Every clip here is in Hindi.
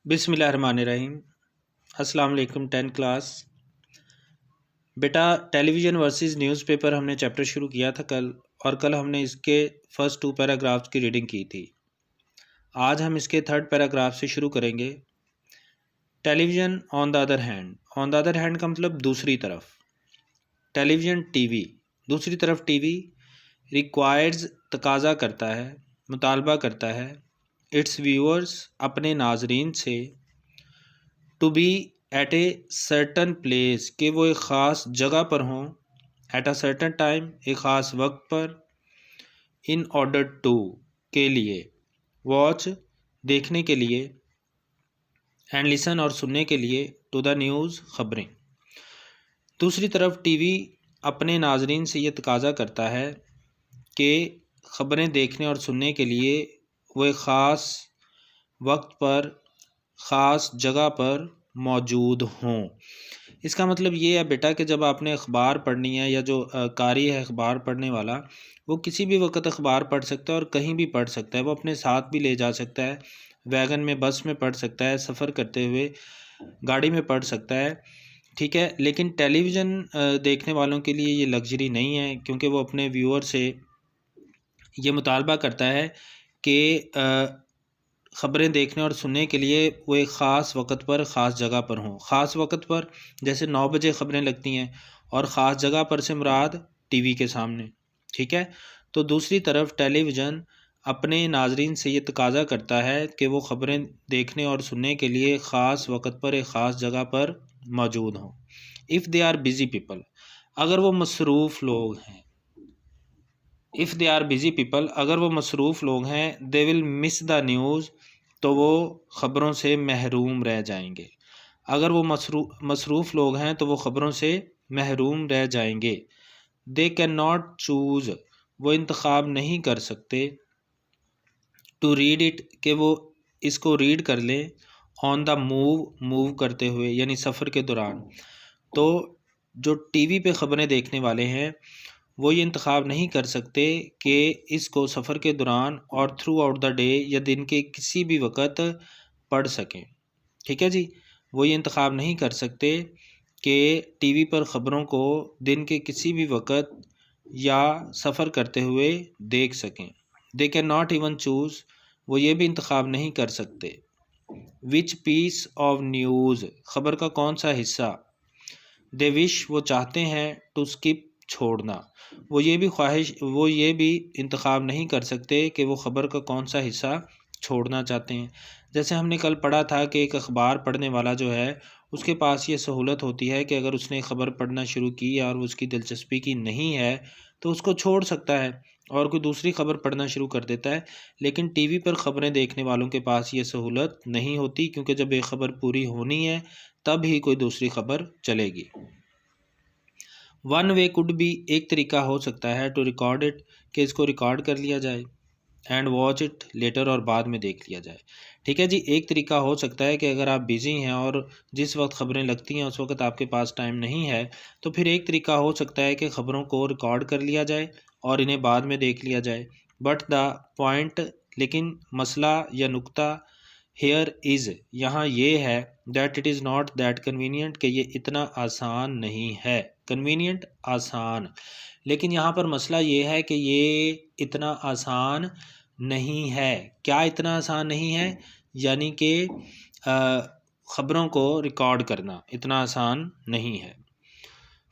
बिस्मिल्लाहिर्रहमानिर्रहीम। अस्सलाम वालेकुम 10 क्लास। बेटा टेलीविज़न वर्सेस न्यूज़पेपर हमने चैप्टर शुरू किया था कल, और कल हमने इसके फर्स्ट 2 पैराग्राफ्स की रीडिंग की थी। आज हम इसके थर्ड पैराग्राफ से शुरू करेंगे। Television on the other hand. On the other hand का मतलब दूसरी तरफ। टेलीविज़न टीवी, दूसरी तरफ टीवी रिक्वायर्स तकाजा करता है, मुतालबा करता है, इट्स व्यूअर्स अपने नाजरीन से, to be at a certain place कि वो एक ख़ास जगह पर हों, एट अ सर्टन टाइम एक ख़ास वक्त पर, इन ऑर्डर टू के लिए, वॉच देखने के लिए, एंड लिसन और सुनने के लिए, टू द न्यूज़ ख़बरें। दूसरी तरफ टीवी अपने नाजरीन से ये तकाजा करता है कि ख़बरें देखने और सुनने के लिए वो एक ख़ास वक्त पर ख़ास जगह पर मौजूद हों। इसका मतलब ये है बेटा कि जब आपने अखबार पढ़नी है, या जो कारी है अखबार पढ़ने वाला, वो किसी भी वक्त अखबार पढ़ सकता है और कहीं भी पढ़ सकता है। वो अपने साथ भी ले जा सकता है, वैगन में, बस में पढ़ सकता है, सफ़र करते हुए गाड़ी में पढ़ सकता है, ठीक है। लेकिन टेलीविज़न देखने वालों के लिए ये लग्जरी नहीं है, क्योंकि वो अपने व्यूअर से ये मुतालबा करता है कि ख़बरें देखने और सुनने के लिए वो एक ख़ास वक्त पर ख़ास जगह पर हों। ख़ास वक्त पर जैसे 9 बजे ख़बरें लगती हैं, और ख़ास जगह पर से मुराद टीवी के सामने, ठीक है। तो दूसरी तरफ टेलीविज़न अपने नाजरीन से ये तकाजा करता है कि वो ख़बरें देखने और सुनने के लिए ख़ास वक्त पर एक ख़ास जगह पर मौजूद हों। If they are busy people, अगर वो मसरूफ़ लोग हैं, if they are busy people, अगर वो मसरूफ़ लोग हैं, they will miss the news, तो वो ख़बरों से महरूम रह जाएंगे। अगर वो मसरूफ़ लोग हैं तो वो ख़बरों से महरूम रह जाएंगे। दे कैन नॉट चूज़, वो इंतखाब नहीं कर सकते, टू रीड इट, कि वो इसको रीड कर लें, ऑन द मूव, मूव करते हुए यानी सफ़र के दौरान। तो जो टीवी पे ख़बरें देखने वाले हैं वो ये इंतखाब नहीं कर सकते कि इसको सफ़र के दौरान और थ्रू आउट द डे या दिन के किसी भी वक्त पढ़ सकें, ठीक है जी। वो ये इंतखाब नहीं कर सकते कि टीवी पर ख़बरों को दिन के किसी भी वक्त या सफ़र करते हुए देख सकें। They can not even choose, वो ये भी इंतखाब नहीं कर सकते, विच पीस ऑफ न्यूज़, ख़बर का कौन सा हिस्सा, दे विश, वो चाहते हैं, टू स्किप, छोड़ना, वो ये भी इंतखाब नहीं कर सकते कि वो ख़बर का कौन सा हिस्सा छोड़ना चाहते हैं। जैसे हमने कल पढ़ा था कि एक अखबार पढ़ने वाला जो है उसके पास ये सहूलत होती है कि अगर उसने ख़बर पढ़ना शुरू की और उसकी दिलचस्पी की नहीं है तो उसको छोड़ सकता है और कोई दूसरी ख़बर पढ़ना शुरू कर देता है। लेकिन टीवी पर ख़बरें देखने वालों के पास ये सहूलत नहीं होती, क्योंकि जब एक ख़बर पूरी होनी है तब ही कोई दूसरी ख़बर चलेगी। वन वे कुड बी, एक तरीका हो सकता है, टू रिकॉर्ड इट, कि इसको रिकॉर्ड कर लिया जाए, एंड वॉच इट लेटर, और बाद में देख लिया जाए, ठीक है जी। एक तरीका हो सकता है कि अगर आप बिज़ी हैं और जिस वक्त ख़बरें लगती हैं उस वक्त आपके पास टाइम नहीं है, तो फिर एक तरीका हो सकता है कि ख़बरों को रिकॉर्ड कर लिया जाए और इन्हें बाद में देख लिया जाए। बट द पॉइंट, लेकिन मसला या नुक्ता, हेयर इज़, यहाँ ये है, that it is not that convenient, कि ये इतना आसान नहीं है। कन्वीनियंट, आसान, लेकिन यहाँ पर मसला ये है कि ये इतना आसान नहीं है। क्या इतना आसान नहीं है? यानी कि ख़बरों को रिकॉर्ड करना इतना आसान नहीं है।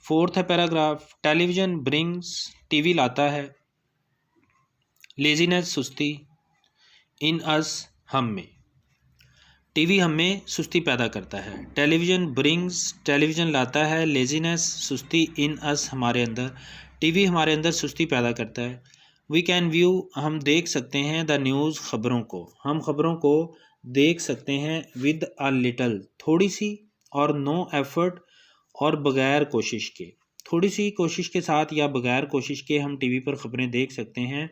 फोर्थ है पैराग्राफ, टेलीविज़न ब्रिंग्स, टीवी लाता है, लेजीनेस, सुस्ती, इन अस, हम में, टीवी हमें सुस्ती पैदा करता है। टेलीविज़न ब्रिंग्स, टेलीविज़न लाता है, लेजीनेस, सुस्ती, इन अस, हमारे अंदर, टीवी हमारे अंदर सुस्ती पैदा करता है। वी कैन व्यू, हम देख सकते हैं, द न्यूज़, ख़बरों को, हम ख़बरों को देख सकते हैं, विद अ लिटल, थोड़ी सी, और नो एफर्ट, और बग़ैर कोशिश के, थोड़ी सी कोशिश के साथ या बग़ैर कोशिश के हम टीवी पर ख़बरें देख सकते हैं।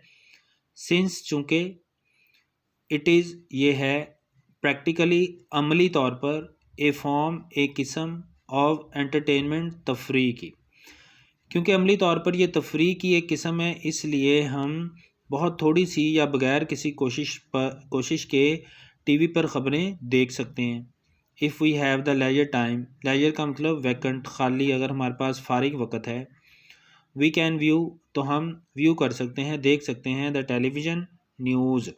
सिंस, चूँकि, इट इज़, ये है, प्रैक्टिकली, अमली तौर पर, ए फॉर्म, एक किस्म, ऑफ एंटरटेनमेंट, तफरीह की, क्योंकि अमली तौर पर यह तफरीह की एक किस्म है, इसलिए हम बहुत थोड़ी सी या बग़ैर किसी कोशिश के टीवी पर ख़बरें देख सकते हैं। If we have the leisure time, leisure का मतलब वैकेंट, खाली, अगर हमारे पास फारिग वक़्त है। वी कैन व्यू, तो हम व्यू कर सकते हैं, देख सकते हैं, द टेलीविज़न न्यूज़,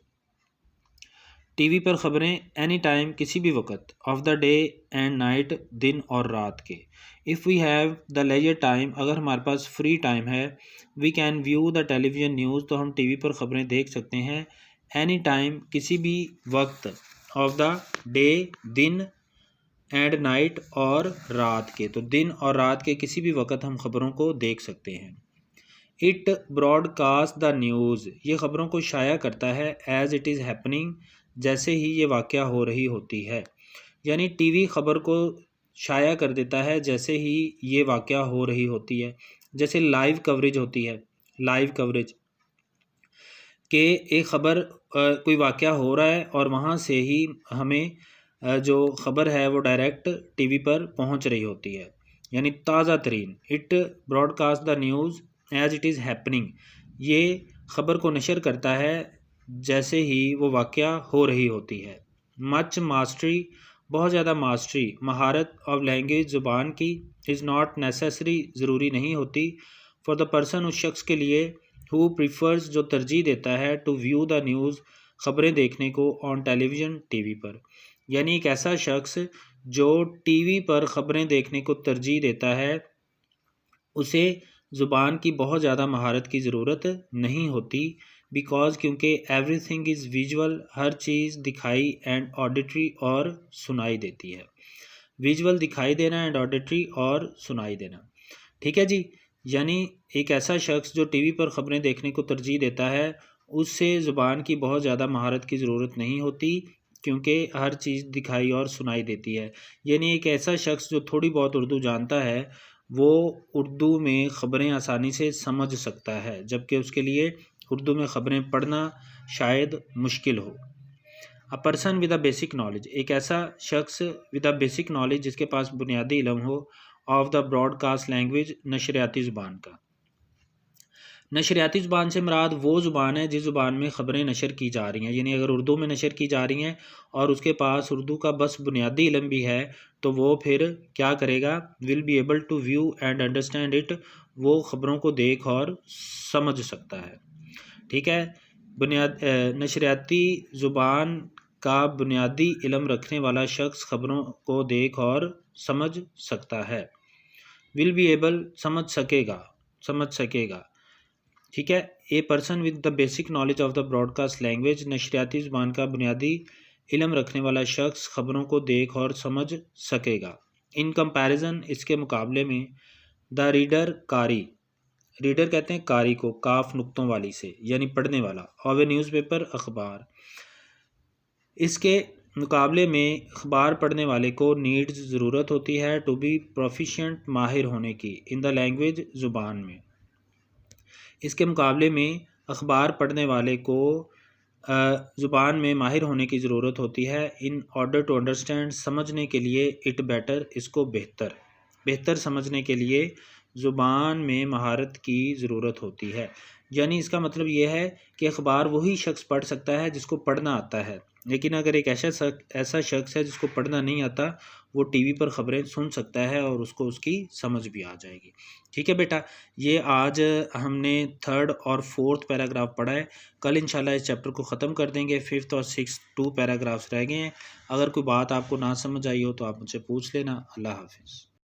टीवी पर ख़बरें, एनी टाइम, किसी भी वक्त, of the day and night, दिन और रात के। If we have the leisure time, अगर हमारे पास फ्री टाइम है, we can view the television news, तो हम टीवी पर ख़बरें देख सकते हैं, एनी टाइम, किसी भी वक्त, ऑफ द डे, दिन, एंड नाइट, और रात के, तो दिन और रात के किसी भी वक्त हम ख़बरों को देख सकते हैं। इट ब्रॉडकास्ट द न्यूज़, ये ख़बरों को शाया करता है, एज़ इट इज़ हैपनिंग, जैसे ही ये वाक़या हो रही होती है। यानी टीवी ख़बर को शाया कर देता है जैसे ही ये वाक़या हो रही होती है। जैसे लाइव कवरेज होती है, लाइव कवरेज के एक ख़बर, कोई वाक़या हो रहा है और वहाँ से ही हमें जो ख़बर है वो डायरेक्ट टीवी पर पहुँच रही होती है, यानी ताज़ा तरीन। It broadcast the news as it is happening, ये ख़बर को नशर करता है जैसे ही वो वाक़या हो रही होती है। मच मास्टरी, बहुत ज़्यादा मास्टरी, महारत ऑफ लैंग्वेज, ज़ुबान की, इज़ नॉट नेसेसरी, ज़रूरी नहीं होती, फॉर द पर्सन, उस शख्स के लिए, हु प्रीफर्स, जो तरजीह देता है, टू व्यू द न्यूज़, ख़बरें देखने को, ऑन टेलीविज़न, टीवी पर। यानी एक ऐसा शख्स जो टीवी पर ख़बरें देखने को तरजीह देता है, उसे ज़ुबान की बहुत ज़्यादा महारत की ज़रूरत नहीं होती, बिकॉज़, क्योंकि एवरीथिंग इज़ विजुअल, हर चीज़ दिखाई एंड ऑडिटरी, और सुनाई देती है। विजुअल दिखाई देना एंड ऑडिटरी और सुनाई देना। ठीक है जी, यानी एक ऐसा शख्स जो टीवी पर ख़बरें देखने को तरजीह देता है, उससे ज़ुबान की बहुत ज़्यादा महारत की ज़रूरत नहीं होती, क्योंकि हर चीज़ दिखाई और सुनाई देती है। यानी एक ऐसा शख्स जो थोड़ी बहुत उर्दू जानता है, वो उर्दू में ख़बरें आसानी से समझ सकता है, जबकि उसके लिए उर्दू में ख़बरें पढ़ना शायद मुश्किल हो। A person with a basic knowledge, एक ऐसा शख्स विद अ बेसिक नॉलेज, जिसके पास बुनियादी इल्म हो, ऑफ द ब्रॉडकास्ट लैंग्वेज, नशरियाती ज़ुबान का। नशरियाती ज़ुबान से मुराद वो ज़ुबान है जिस ज़ुबान में ख़बरें नशर की जा रही हैं। यानी अगर उर्दू में नशर की जा रही हैं और उसके पास उर्दू का बस बुनियादी इल्म भी है, तो वो फिर क्या करेगा, will be able to view and understand it, वो ख़बरों को देख और समझ सकता है। ठीक है, नशरियाती ज़ुबान का बुनियादी इल्म रखने वाला शख्स ख़बरों को देख और समझ सकता है। विल बी एबल, समझ सकेगा। ठीक है, a person with the basic knowledge of the broadcast language, नशरियाती ज़ुबान का बुनियादी इल्म रखने वाला शख्स ख़बरों को देख और समझ सकेगा। इन कंपैरिजन, इसके मुकाबले में, द रीडर, कारी, रीडर कहते हैं कारी को, काफ नुक्तों वाली से, यानी पढ़ने वाला, और वे न्यूज़पेपर, अखबार, इसके मुकाबले में अखबार पढ़ने वाले को नीड्स, ज़रूरत होती है, टू बी प्रोफिशिएंट, माहिर होने की, इन द लैंग्वेज, ज़ुबान में। इसके मुकाबले में अखबार पढ़ने वाले को ज़ुबान में माहिर होने की ज़रूरत होती है, इन ऑर्डर टू अंडरस्टैंड, समझने के लिए, इट बेटर, इसको बेहतर समझने के लिए ज़ुबान में महारत की ज़रूरत होती है। यानी इसका मतलब ये है कि अखबार वही शख्स पढ़ सकता है जिसको पढ़ना आता है, लेकिन अगर एक ऐसा शख्स है जिसको पढ़ना नहीं आता, वो टीवी पर ख़बरें सुन सकता है और उसको उसकी समझ भी आ जाएगी। ठीक है बेटा, ये आज हमने 3rd और 4th पैराग्राफ पढ़ा है। कल इंशाल्लाह इस चैप्टर को ख़त्म कर देंगे। 5th और 6th 2 पैराग्राफ्स रह गए हैं। अगर कोई बात आपको ना समझ आई हो तो आप मुझसे पूछ लेना। अल्लाह हाफ़िज़।